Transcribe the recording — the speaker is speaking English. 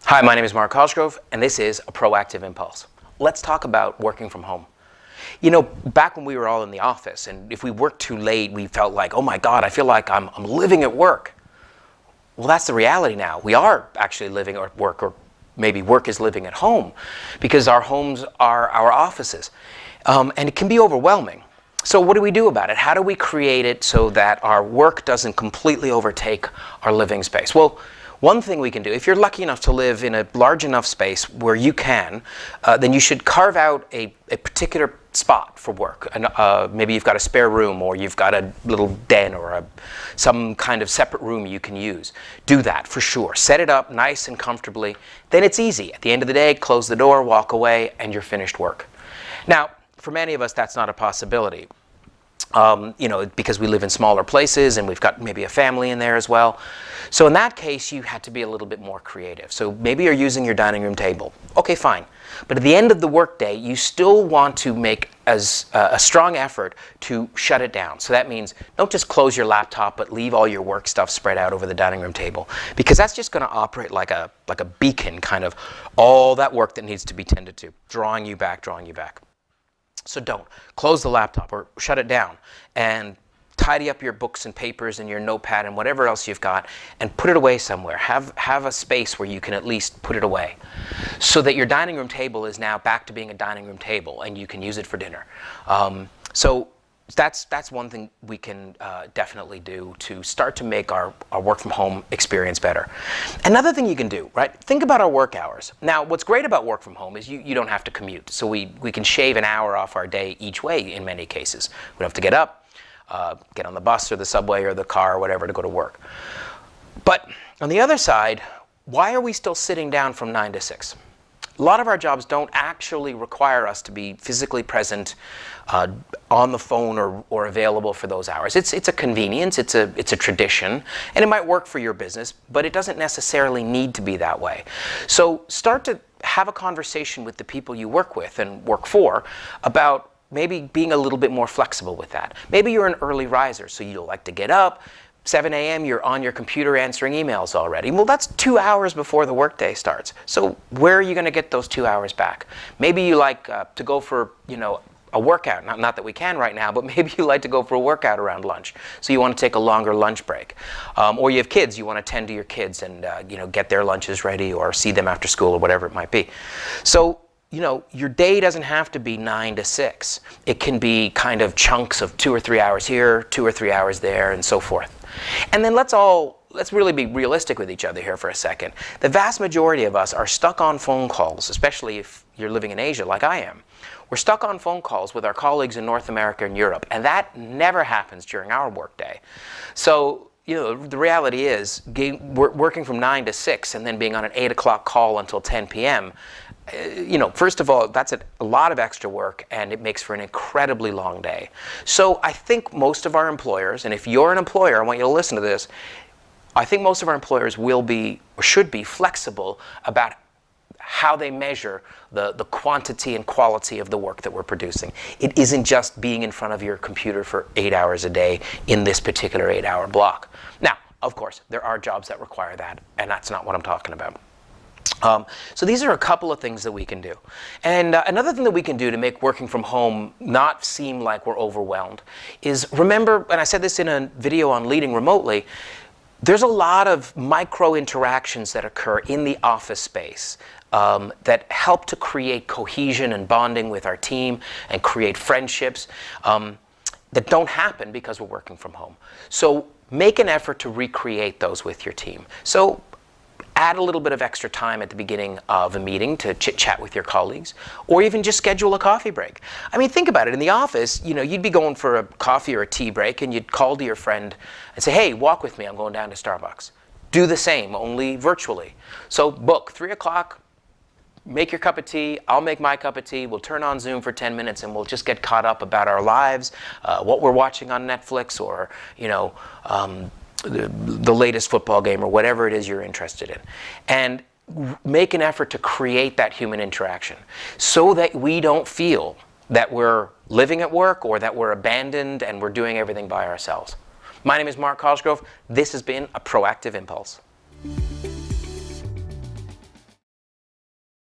Hi, my name is Mark Cosgrove, and this is a Proactive Impulse. Let's talk about working from home. You know, back when we were all in the office, and if we worked too late, we felt like, oh my God, I feel like I'm living at work. Well, that's the reality now. We are actually living at work, or maybe work is living at home, because our homes are our offices. And it can be overwhelming. So what do we do about it? How do we create it so that our work doesn't completely overtake our living space? Well, one thing we can do, if you're lucky enough to live in a large enough space where you can, then you should carve out a particular spot for work. And maybe you've got a spare room, or you've got a little den, or some kind of separate room you can use. Do that for sure. Set it up nice and comfortably. Then it's easy. At the end of the day, close the door, walk away, and you're finished work. Now, for many of us, that's not a possibility. You know, because we live in smaller places and we've got maybe a family in there as well. So in that case, you had to be a little bit more creative. So maybe you're using your dining room table. Okay, fine. But at the end of the workday, you still want to make a strong effort to shut it down. So that means don't just close your laptop, but leave all your work stuff spread out over the dining room table, because that's just going to operate like a beacon, kind of all that work that needs to be tended to, drawing you back, drawing you back. So don't. Close the laptop or shut it down and tidy up your books and papers and your notepad and whatever else you've got and put it away somewhere. Have a space where you can at least put it away so that your dining room table is now back to being a dining room table and you can use it for dinner. So that's one thing we can definitely do to start to make our work from home experience better. Another thing you can do, right? Think about our work hours. Now, what's great about work from home is you don't have to commute. So we can shave an hour off our day each way in many cases. We don't have to get up, get on the bus or the subway or the car or whatever to go to work. But on the other side, why are we still sitting down from 9 to 6? A lot of our jobs don't actually require us to be physically present on the phone or available for those hours. It's a convenience, it's a tradition, and it might work for your business, but it doesn't necessarily need to be that way. So start to have a conversation with the people you work with and work for about maybe being a little bit more flexible with that. Maybe you're an early riser, so you like to get up. 7 a.m. you're on your computer answering emails already. Well, that's 2 hours before the workday starts. So where are you going to get those 2 hours back? Maybe you like to go for, you know, a workout. Not that we can right now, but maybe you like to go for a workout around lunch. So you want to take a longer lunch break. Or you have kids, you want to tend to your kids and you know, get their lunches ready or see them after school or whatever it might be. So, you know, your day doesn't have to be 9 to 6. It can be kind of chunks of 2 or 3 hours here, 2 or 3 hours there, and so forth. And then let's really be realistic with each other here for a second. The vast majority of us are stuck on phone calls, especially if you're living in Asia like I am. We're stuck on phone calls with our colleagues in North America and Europe, and that never happens during our workday. So, you know, the reality is working from 9 to 6 and then being on an 8 o'clock call until 10 p.m., you know, first of all, that's a lot of extra work, and it makes for an incredibly long day. So I think most of our employers, and if you're an employer, I want you to listen to this, I think most of our employers will be, or should be, flexible about how they measure the quantity and quality of the work that we're producing. It isn't just being in front of your computer for 8 hours a day in this particular 8-hour block. Now, of course, there are jobs that require that, and that's not what I'm talking about. So these are a couple of things that we can do. And another thing that we can do to make working from home not seem like we're overwhelmed is remember, and I said this in a video on leading remotely, there's a lot of micro interactions that occur in the office space that help to create cohesion and bonding with our team and create friendships that don't happen because we're working from home. So make an effort to recreate those with your team. So add a little bit of extra time at the beginning of a meeting to chit-chat with your colleagues, or even just schedule a coffee break. I mean, think about it. In the office, you know, you'd be going for a coffee or a tea break, and you'd call to your friend and say, hey, walk with me. I'm going down to Starbucks. Do the same, only virtually. So book 3 o'clock, make your cup of tea, I'll make my cup of tea, we'll turn on Zoom for 10 minutes, and we'll just get caught up about our lives, what we're watching on Netflix, or, you know, the latest football game, or whatever it is you're interested in. And make an effort to create that human interaction so that we don't feel that we're living at work or that we're abandoned and we're doing everything by ourselves. My name is Mark Cosgrove. This has been a Proactive Impulse.